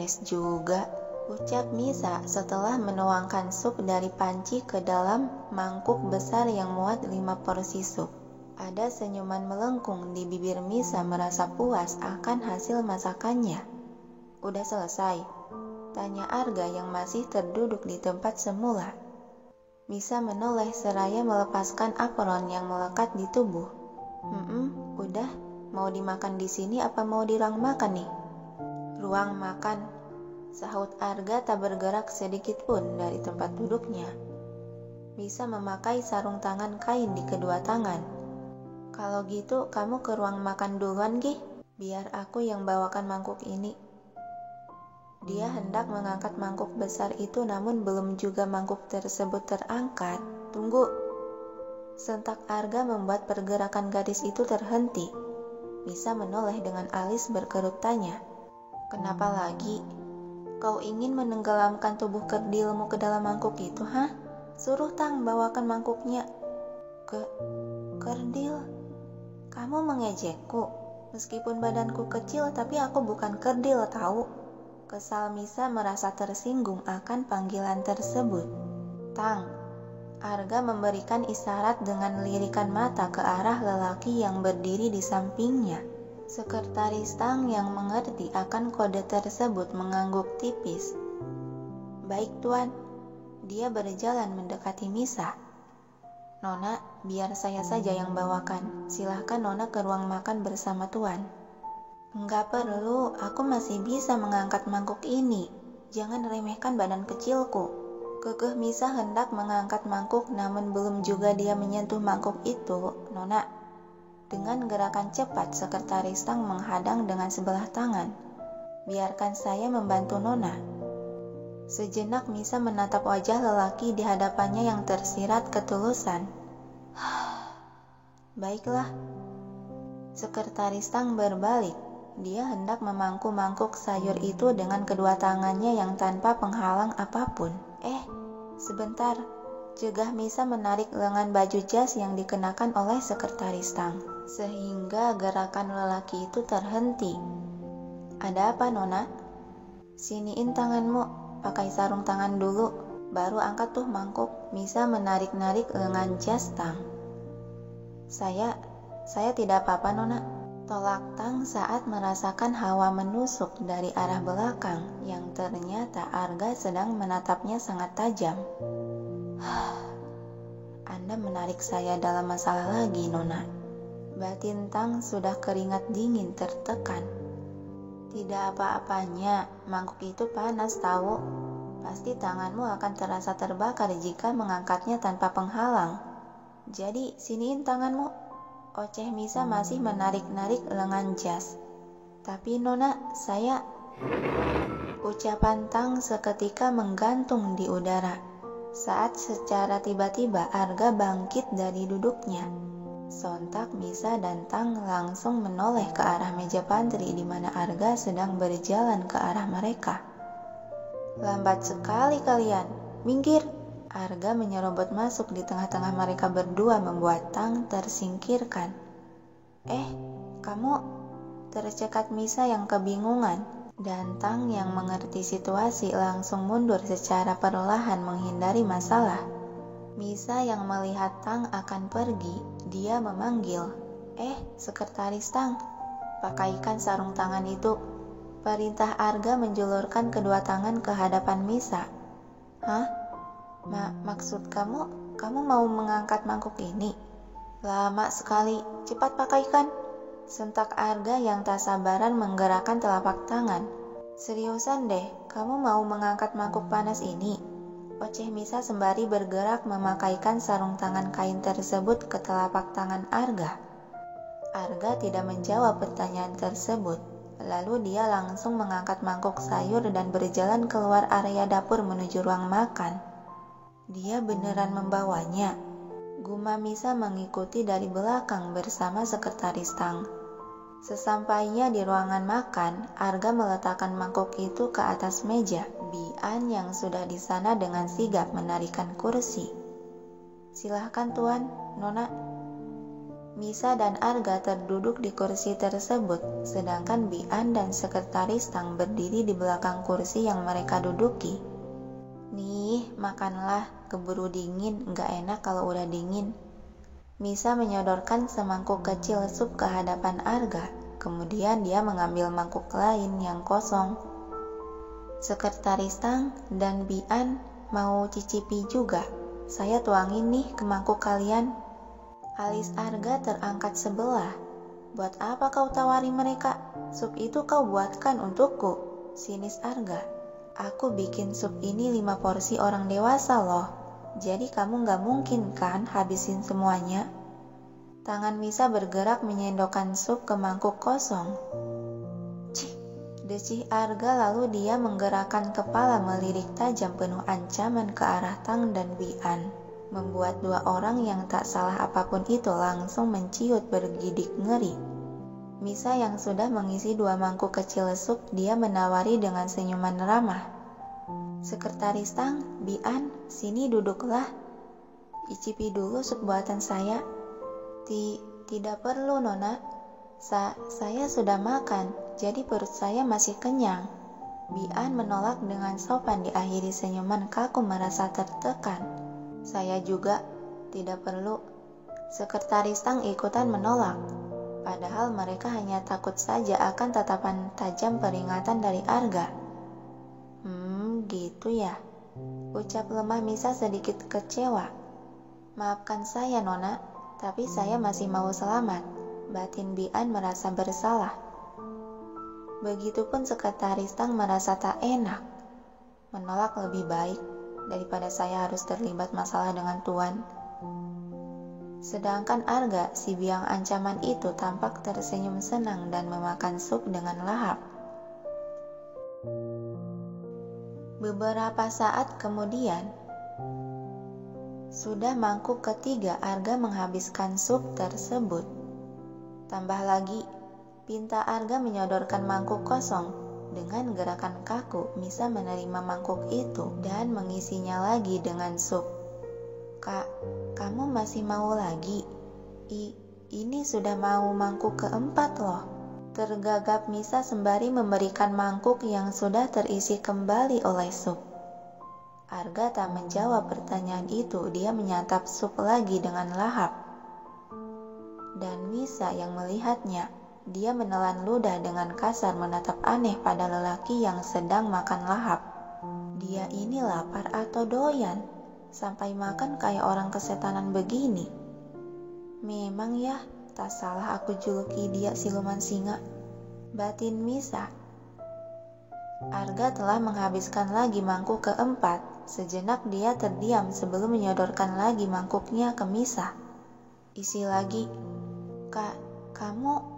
beres juga, ucap Misa setelah menuangkan sup dari panci ke dalam mangkuk besar yang muat 5 porsi sup. Ada senyuman melengkung di bibir Misa merasa puas akan hasil masakannya. Udah selesai? Tanya Arga yang masih terduduk di tempat semula. Misa menoleh seraya melepaskan apron yang melekat di tubuh. Udah. Mau dimakan di sini apa mau di ruang makan nih? Ruang makan, sahut Arga tak bergerak sedikit pun dari tempat duduknya. Misa memakai sarung tangan kain di kedua tangan. Kalau gitu kamu ke ruang makan duluan, Gi. Biar aku yang bawakan mangkuk ini. Dia hendak mengangkat mangkuk besar itu, namun belum juga mangkuk tersebut terangkat. Tunggu. Sentak Arga membuat pergerakan gadis itu terhenti. Misa menoleh dengan alis berkerut tanya. Kenapa lagi? Kau ingin menenggelamkan tubuh kerdilmu ke dalam mangkuk itu, hah? Suruh Tang bawakan mangkuknya. Kerdil? Kamu mengejekku? Meskipun badanku kecil, tapi aku bukan kerdil, tahu? Kesal Misa merasa tersinggung akan panggilan tersebut. Tang. Arga memberikan isyarat dengan lirikan mata ke arah lelaki yang berdiri di sampingnya. Sekretaris Tang yang mengerti akan kode tersebut mengangguk tipis. Baik tuan. Dia berjalan mendekati Misa. Nona, biar saya saja yang bawakan. Silahkan Nona ke ruang makan bersama tuan. Enggak perlu, aku masih bisa mengangkat mangkuk ini. Jangan remehkan badan kecilku. Kekeh Misa hendak mengangkat mangkuk, namun belum juga dia menyentuh mangkuk itu. Nona. Dengan gerakan cepat, sekretaris Tang menghadang dengan sebelah tangan. Biarkan saya membantu Nona. Sejenak Misa menatap wajah lelaki di hadapannya yang tersirat ketulusan. Baiklah. Sekretaris Tang berbalik. Dia hendak memangku mangkuk sayur itu dengan kedua tangannya yang tanpa penghalang apapun. Sebentar. Cegah Misa menarik lengan baju jas yang dikenakan oleh sekretaris Tang, sehingga gerakan lelaki itu terhenti. Ada apa, Nona? Siniin tanganmu, pakai sarung tangan dulu, baru angkat tuh mangkuk. Misa menarik-narik lengan jas Tang. Saya tidak apa-apa, Nona. Tolak Tang saat merasakan hawa menusuk dari arah belakang yang ternyata Arga sedang menatapnya sangat tajam. Anda menarik saya dalam masalah lagi, Nona. Batin Tang sudah keringat dingin tertekan. Tidak apa-apanya, mangkuk itu panas tahu. Pasti tanganmu akan terasa terbakar jika mengangkatnya tanpa penghalang. Jadi, siniin tanganmu. Oceh Misa masih menarik-narik lengan jas. Tapi Nona, saya... Ucapan Tang seketika menggantung di udara. Saat secara tiba-tiba Arga bangkit dari duduknya. Sontak Misa dan Tang langsung menoleh ke arah meja pantry di mana Arga sedang berjalan ke arah mereka. Lambat sekali kalian, minggir! Arga menyerobot masuk di tengah-tengah mereka berdua membuat Tang tersingkirkan. Kamu? Tercekat Misa yang kebingungan, dan Tang yang mengerti situasi langsung mundur secara perlahan menghindari masalah. Misa yang melihat Tang akan pergi, dia memanggil, Sekretaris Tang, pakaikan sarung tangan itu. Perintah Arga menjulurkan kedua tangan ke hadapan Misa. Hah? Maksud kamu mau mengangkat mangkuk ini? Lama sekali, cepat pakaikan. Sentak Arga yang tak sabaran menggerakkan telapak tangan. Seriusan deh, kamu mau mengangkat mangkuk panas ini? Oceh Misa sembari bergerak memakaikan sarung tangan kain tersebut ke telapak tangan Arga. Arga tidak menjawab pertanyaan tersebut. Lalu dia langsung mengangkat mangkuk sayur dan berjalan keluar area dapur menuju ruang makan. Dia beneran membawanya. Gumam Misa mengikuti dari belakang bersama sekretaris Tang. Sesampainya di ruangan makan, Arga meletakkan mangkuk itu ke atas meja. Bian yang sudah di sana dengan sigap menarikan kursi. Silahkan tuan, Nona. Misa dan Arga terduduk di kursi tersebut, sedangkan Bian dan Sekretaris Tang berdiri di belakang kursi yang mereka duduki. Nih, makanlah, keburu dingin, gak enak kalau udah dingin. Misa menyodorkan semangkuk kecil sup ke hadapan Arga, kemudian dia mengambil mangkuk lain yang kosong. Sekretaris Tang dan Bian mau cicipi juga. Saya tuangin nih ke mangkuk kalian. Alis Arga terangkat sebelah. Buat apa kau tawari mereka? Sup itu kau buatkan untukku, sinis Arga. Aku bikin sup ini 5 porsi orang dewasa loh. Jadi kamu gak mungkin kan habisin semuanya? Tangan Misa bergerak menyendokkan sup ke mangkuk kosong. Cih, decih Arga, lalu dia menggerakkan kepala melirik tajam penuh ancaman ke arah Tang dan Bian. Membuat 2 orang yang tak salah apapun itu langsung menciut bergidik ngeri. Misa yang sudah mengisi 2 mangkuk kecil sup, dia menawari dengan senyuman ramah. Sekretaris Tang, Bian, sini duduklah. Icipi dulu sup buatan saya. Tidak perlu, Nona. Saya sudah makan, jadi perut saya masih kenyang. Bian menolak dengan sopan, diakhiri senyuman kaku merasa tertekan. Saya juga, tidak perlu. Sekretaris Tang ikutan menolak. Padahal mereka hanya takut saja akan tatapan tajam peringatan dari Arga. Gitu ya. Ucap lemah Misa sedikit kecewa. Maafkan saya, Nona, tapi saya masih mau selamat. Batin Bian merasa bersalah. Begitupun Sekretaris Tang merasa tak enak. Menolak lebih baik daripada saya harus terlibat masalah dengan Tuan. Sedangkan Arga, si biang ancaman itu, tampak tersenyum senang dan memakan sup dengan lahap. Beberapa saat kemudian, sudah mangkuk ketiga Arga menghabiskan sup tersebut. Tambah lagi, pinta Arga menyodorkan mangkuk kosong. Dengan gerakan kaku, Misa menerima mangkuk itu dan mengisinya lagi dengan sup. Kak, kamu masih mau lagi? Ini sudah mau mangkuk keempat loh. Tergagap Misa sembari memberikan mangkuk yang sudah terisi kembali oleh sup. Arga tak menjawab pertanyaan itu, dia menyantap sup lagi dengan lahap. Dan Misa yang melihatnya, dia menelan ludah dengan kasar menatap aneh pada lelaki yang sedang makan lahap. Dia ini lapar atau doyan? Sampai makan kayak orang kesetanan begini. Memang ya, tak salah aku juluki dia siluman singa. Batin Misa. Arga telah menghabiskan lagi mangkuk keempat. Sejenak dia terdiam sebelum menyodorkan lagi mangkuknya ke Misa. Isi lagi. Kak, kamu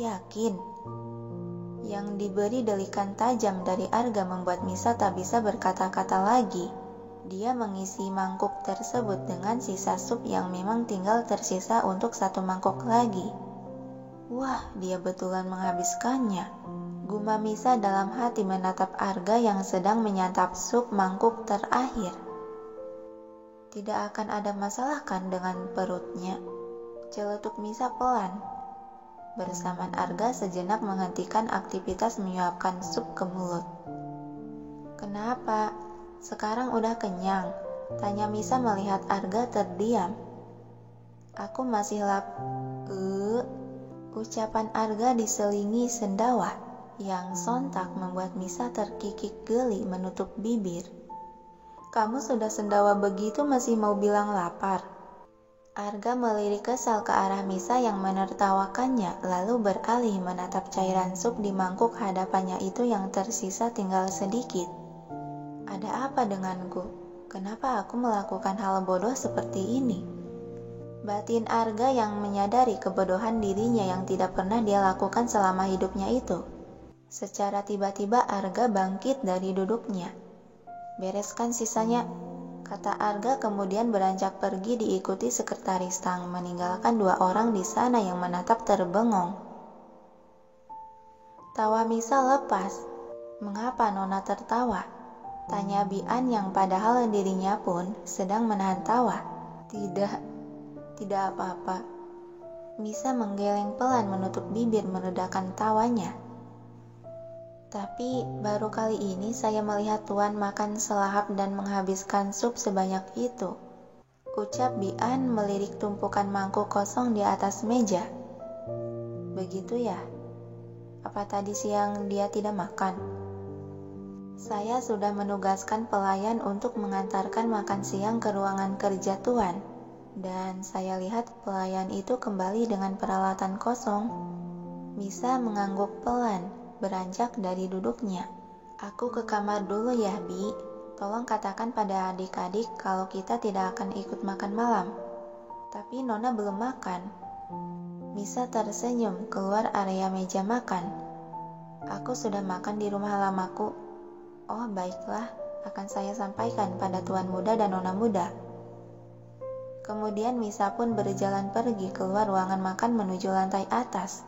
yakin? Yang diberi delikan tajam dari Arga membuat Misa tak bisa berkata-kata lagi. Dia mengisi mangkuk tersebut dengan sisa sup yang memang tinggal tersisa untuk 1 mangkuk lagi. Wah, dia betulan menghabiskannya. Gumam Misa dalam hati menatap Arga yang sedang menyantap sup mangkuk terakhir. Tidak akan ada masalah kan dengan perutnya? Celetuk Misa pelan. Bersamaan Arga sejenak menghentikan aktivitas menyuapkan sup ke mulut. Kenapa? Sekarang udah kenyang? Tanya Misa melihat Arga terdiam. Aku masih Ucapan Arga diselingi sendawa yang sontak membuat Misa terkikik geli menutup bibir. Kamu sudah sendawa begitu masih mau bilang lapar? Arga melirik kesal ke arah Misa yang menertawakannya, lalu beralih menatap cairan sup di mangkuk hadapannya itu yang tersisa tinggal sedikit. Ada apa denganku? Kenapa aku melakukan hal bodoh seperti ini? Batin Arga yang menyadari kebodohan dirinya yang tidak pernah dia lakukan selama hidupnya itu. Secara tiba-tiba Arga bangkit dari duduknya. Bereskan sisanya, kata Arga kemudian beranjak pergi diikuti Sekretaris Tang, meninggalkan 2 orang di sana yang menatap terbengong. Tawa Misa lepas. Mengapa Nona tertawa? Tanya Bian yang padahal dirinya pun sedang menahan tawa. Tidak apa-apa. Misa menggeleng pelan menutup bibir meredakan tawanya. Tapi baru kali ini saya melihat Tuan makan selahap dan menghabiskan sup sebanyak itu. Ucap Bian melirik tumpukan mangkuk kosong di atas meja. Begitu ya? Apa tadi siang dia tidak makan? Saya sudah menugaskan pelayan untuk mengantarkan makan siang ke ruangan kerja Tuan. Dan saya lihat pelayan itu kembali dengan peralatan kosong. Misa mengangguk pelan, beranjak dari duduknya. Aku ke kamar dulu ya, Bi. Tolong katakan pada adik-adik kalau kita tidak akan ikut makan malam. Tapi Nona belum makan. Misa tersenyum keluar area meja makan. Aku sudah makan di rumah lamaku. Oh, baiklah, akan saya sampaikan pada Tuan Muda dan Nona Muda. Kemudian Misa pun berjalan pergi keluar ruangan makan menuju lantai atas.